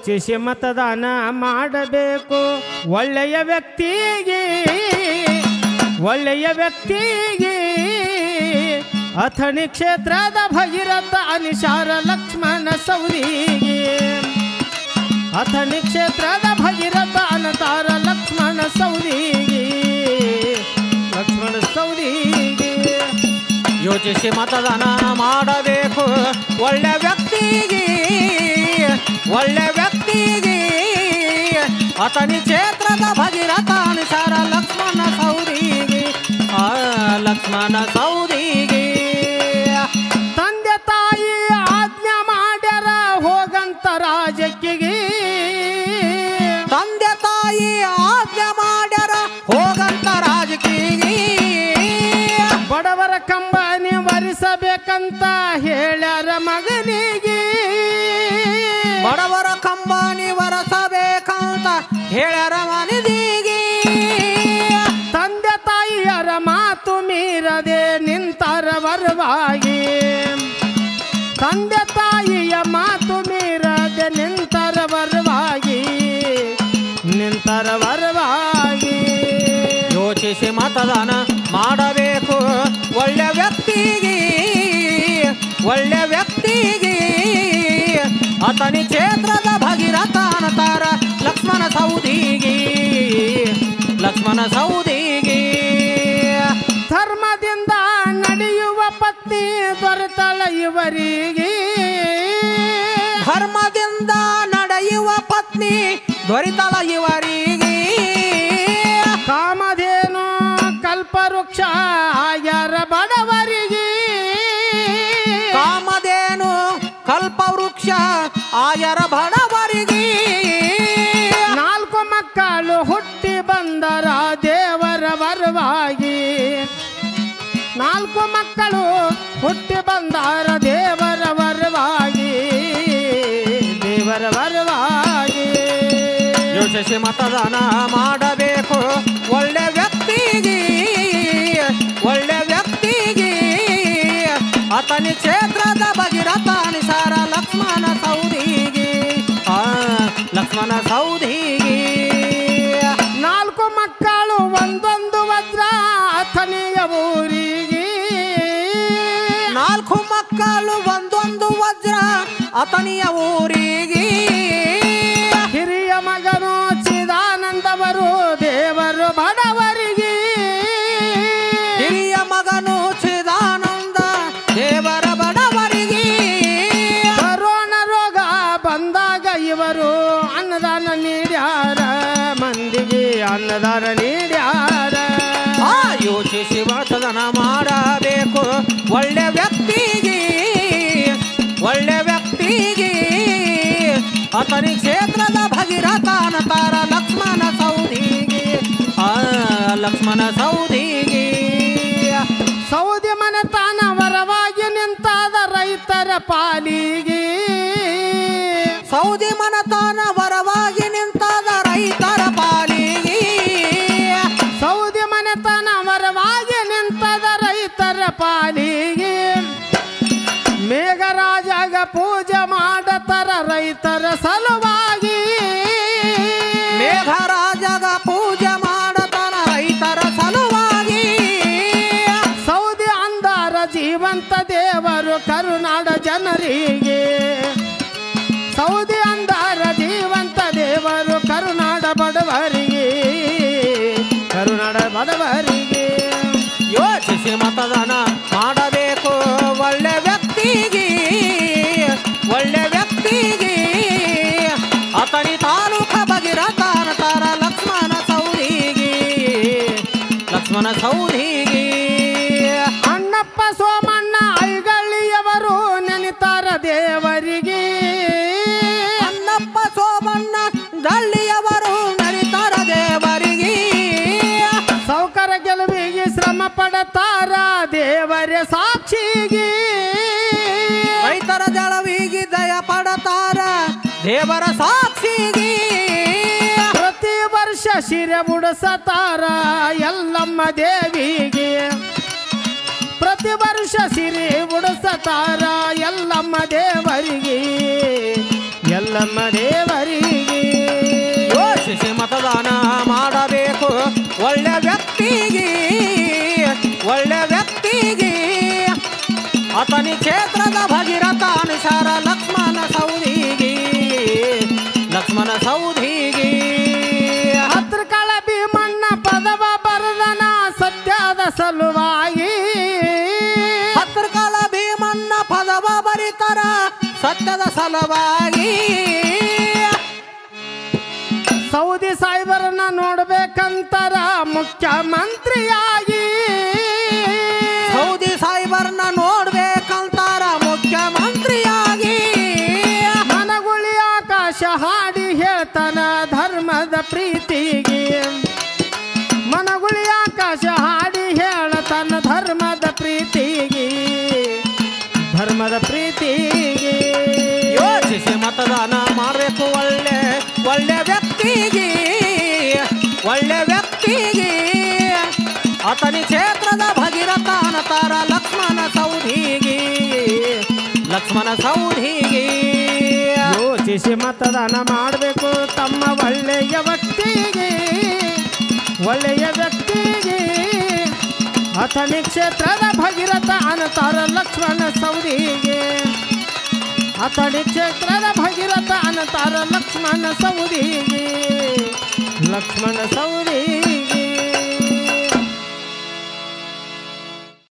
ಯೋಚಿಸಿ ಮತದಾನ ಮಾಡಬೇಕು. ಒಳ್ಳೆಯ ವ್ಯಕ್ತಿಗೆ ಅಥಣಿ ಕ್ಷೇತ್ರದ ಭಗೀರಥ ಅನಿಸಾರ ಲಕ್ಷ್ಮಣ ಸವದಿಗೆ. ಅಥಣಿ ಕ್ಷೇತ್ರದ ಭಗೀರಥ ಅನತಾರ ಲಕ್ಷ್ಮಣ ಸವದಿಗೆ. ಯೋಚಿಸಿ ಮತದಾನ ಮಾಡಬೇಕು. ಒಳ್ಳೆ ವ್ಯಕ್ತಿಗೆ ಅಥಣಿ ಕ್ಷೇತ್ರದ ಭಗೀರಥ ಅನಿಸಾರ ಲಕ್ಷ್ಮಣ ಸವದಿಗೆ. ತಂದೆ ತಾಯಿ ಆಜ್ಞೆ ಮಾಡ್ಯಾರ ಹೋಗಂತ ರಾಜಕ್ಕಿಗೆ. ತಂದೆ ತಾಯಿ ಆಜ್ಞೆ ಮಾಡ್ಯಾರ ಹೋಗಂತ ರಾಜಕೀಯ. ಬಡವರ ಕಂಬನಿ ವರಿಸಬೇಕಂತ ಹೇಳ್ಯಾರ ಮಗನಿಗೆ. ಬಡವರ ಕಂಬನಿ ವರಸಬೇಕಂತ ಹೇಳ್ಯಾರ ಮನಿದಿಗೆ. ತಂದೆ ತಾಯಿಯರ ಮಾತು ಮೀರದೆ ನಿಂತರ ವರವಾಗಿ. ತಂದೆ ತಾಯಿಯ ಮಾತು ಮೀರದೆ ನಿಂತರ ವರವಾಗಿ. ಯೋಚಿಸಿ ಮತದಾನ ಮಾಡಬೇಕು. ಒಳ್ಳೆ ವ್ಯಕ್ತಿಗೆ ಅಥಣಿ ಕ್ಷೇತ್ರದ ಭಗೀರಥ ಅನತಾರ ಲಕ್ಷ್ಮಣ ಸವದಿಗೆ. ಧರ್ಮದಿಂದ ನಡೆಯುವ ಪತ್ನಿ ದೊರೆತಳ ಇವರಿಗೆ. ಧರ್ಮದಿಂದ ನಡೆಯುವ ಪತ್ನಿ ದೊರೆತಳ ಇವರಿಗೆ. ಕಾಮಧೇನು ಕಲ್ಪವೃಕ್ಷ ಆಗ್ಯಾರ ಬಡವರಿಗೆ. ಕಾಮಧೇನು ಕಲ್ಪವೃಕ್ಷ ಆಗ್ಯಾರ ಬಡವರಿಗೆ. 4 ಮಕ್ಕಳು ಹುಟ್ಟಿ ಬಂದರ ದೇವರ ವರವಾಗಿ. 4 ಮಕ್ಕಳು ಹುಟ್ಟಿ ಬಂದರ ದೇವರ ವರವಾಗಿ. ಯೋಚಿಸಿ ಮತದಾನ ಮಾಡಬೇಕು. ಒಳ್ಳೆ ವ್ಯಕ್ತಿಗೆ ಅಥಣಿ ಕ್ಷೇತ್ರದ ಭಗೀರಥ ಅನಿಸಾರ ಲಕ್ಷ್ಮಣ ಸವದಿಗೆ. 4 ಮಕ್ಕಳು ಒಂದೊಂದು ವಜ್ರ ಅಥಣಿಯ ಊರಿಗೆ. 4 ಮಕ್ಕಳು ಒಂದೊಂದು ವಜ್ರ ಅಥಣಿಯ ಊರಿಗೆ. ಹಿರಿಯ ಮಗನು ಚಿದಾನಂದವರು ದೇವರು ಬಡವರಿಗೆ. ಹಿರಿಯ ಮಗನು ಚಿದಾನಂದ ದೇವರ ಬಡವರಿಗೆ. ಕೊರೋನಾ ರೋಗ ಬಂದಾಗ ಇವರು ಅನ್ನದಾನ ನೀಡ್ಯಾರ ಮಂದಿಗೆ. ಅನ್ನದಾನ ನೀಡ್ಯಾರ. ಯೋಚಿಸಿ ಮತದಾನ ಮಾಡಬೇಕು. ಒಳ್ಳೆ ವ್ಯಕ್ತಿಗೆ ಅಥಣಿ ಕ್ಷೇತ್ರದ ಭಗೀರಥ ಅನತಾರ ಲಕ್ಷ್ಮಣ ಸವದಿಗೆ. ಸೌದಿ ಮನೆತನ ವರವಾಗಿ ನಿಂತಾದ ರೈತರ ಪಾಲಿಗೆ. ಸೌದಿ ಮನೆತನ ವರವಾಗಿ ನಿಂತಾದ ರೈತರ ಪಾಲಿಗೆ. ಸೌದಿ ಮನೆತನ ವರವಾಗಿ ನಿಂತಾದ ರೈತರ ಪಾಲಿಗೆ. ಮೇಘರಾಜಾಗ ಪೂಜೆ ಮಾಡತರ ರೈತರ ಸಲುವಾಗಿ. ಮೇಘರಾಜಾಗ ಪೂಜೆ ಮಾಡತರ ರೈತರ ಸಲುವಾಗಿ. ಸೌದಿ ಅಂದಾರ ಜೀವಂತ ದೇವರು ಕರುನಾಡ ಜನರಿಗೆ. ಸೌದಿ ಅಂದಾರ ಜೀವಂತ ದೇವರು ಕರುನಾಡ ಬಡವರಿಗೆ. ಯೋಚಿಸಿ ಮತದಾನ ಮಾಡಬೇಕು. ಒಳ್ಳೆ ವ್ಯಕ್ತಿಗೆ ಅಥಣಿ ತಾಲೂಕ ಭಗೀರಥ ಅನತಾರ ಲಕ್ಷ್ಮಣ ಸವದಿಗೆ. ಅಣ್ಣಪ್ಪ ಸೋಮಣ್ಣ ಐಗಳಿಯವರು ನೆನಿತಾರ ದೇವರಿಗೆ. ಅಣ್ಣಪ್ಪ ಸೋಮಣ್ಣ ಗಳ್ಳಿಯವರು ನೆನಿತಾರ ದೇವರಿಗೆ. ಸೌಕರ ಗೆಲುವಿಗೆ ಶ್ರಮ ಪಡತಾರ ದೇವರ ಸಾಕ್ಷಿಗೆ. ರೈತರ ಜಳವಿಗೆ ದಯ ಪಡತಾರ ದೇವರ ಸಾಕ್ಷಿಗೆ. ಪ್ರತಿ ವರ್ಷ ಶಿರೆ ಮುಡಿಸತಾರ ಎಲ್ಲಮ್ಮ ದೇವಿಗೆ. ಪ್ರತಿ ವರ್ಷ ಸಿರಿ ಉಡಿಸತಾರ ಎಲ್ಲಮ್ಮ ದೇವರಿಗೆ. ಒಳ್ಳೆ ವ್ಯಕ್ತಿಗೆ ಒಳ್ಳೆ ವ್ಯಕ್ತಿಗೆ ಅತನಿ ಕ್ಷೇತ್ರದ ಭಗೀರಥ ಅನುಸಾರ ಲಕ್ಷ್ಮಣ ಸೌದಿಗೆ ಲಕ್ಷ್ಮಣ ಸೌದಿಗೆ ಹತ್ರಕಳ ಭೀಮಣ್ಣ ಪದವ ಬರದನ ಸತ್ಯದ ಸಲುವಾಗಿ ಹತ್ರಕಳ ಭೀಮಣ್ಣ ಪದವ ಬರಿತರ ಸತ್ಯದ ಸಲುವಾಗಿ ಸೌದಿ ಸಾಹೇಬರನ್ನ ನೋಡ್ಬೇಕಂತಾರ ಮುಖ್ಯಮಂತ್ರಿಯಾಗಿ ಸೌದಿ ಸಾಹೇಬರನ್ನ ನೋಡ್ಬೇಕಂತಾರ ಮುಖ್ಯಮಂತ್ರಿಯಾಗಿ ಮನಗುಳಿ ಆಕಾಶ ಹಾಡಿ ಹೇಳ್ತಾನ ಧರ್ಮದ ಪ್ರೀತಿಗೆ ಮನಗುಳಿ ಆಕಾಶ ಹಾಡಿ ಹೇಳತನ ಧರ್ಮದ ಪ್ರೀತಿಗೆ ಧರ್ಮದ ಪ್ರೀತಿಗೆ ಯೋಚಿಸಿ ಮತದಾನ ಮಾಡಬೇಕು ಒಳ್ಳೆ ಒಳ್ಳೆ ವ್ಯಕ್ತಿಗೆ ಒಳ್ಳೆ ವ್ಯಕ್ತಿಗೆ ಅತನಿ ಕ್ಷೇತ್ರದ ಭಗೀರಥ ಅನತಾರ ಲಕ್ಷ್ಮಣ ಸೌದಿಗೆ ಲಕ್ಷ್ಮಣ ಸೌದಿಗೆ ಯೋಚಿಸಿ ಮತದಾನ ಮಾಡಬೇಕು ತಮ್ಮ ಒಳ್ಳೆಯ ವ್ಯಕ್ತಿಗೆ ಒಳ್ಳೆಯ ವ್ಯಕ್ತಿಗೆ ಅಥಣಿ ಕ್ಷೇತ್ರದ ಭಗೀರಥ ಅನತಾರ ಲಕ್ಷ್ಮಣ ಸೌದಿಗೆ ಅಥಣಿ ಕ್ಷೇತ್ರದ ಭಗೀರಥ ಅನತಾರ ಲಕ್ಷ್ಮಣ ಸೌದಿಗೆ ಲಕ್ಷ್ಮಣ ಸೌದಿಗೆ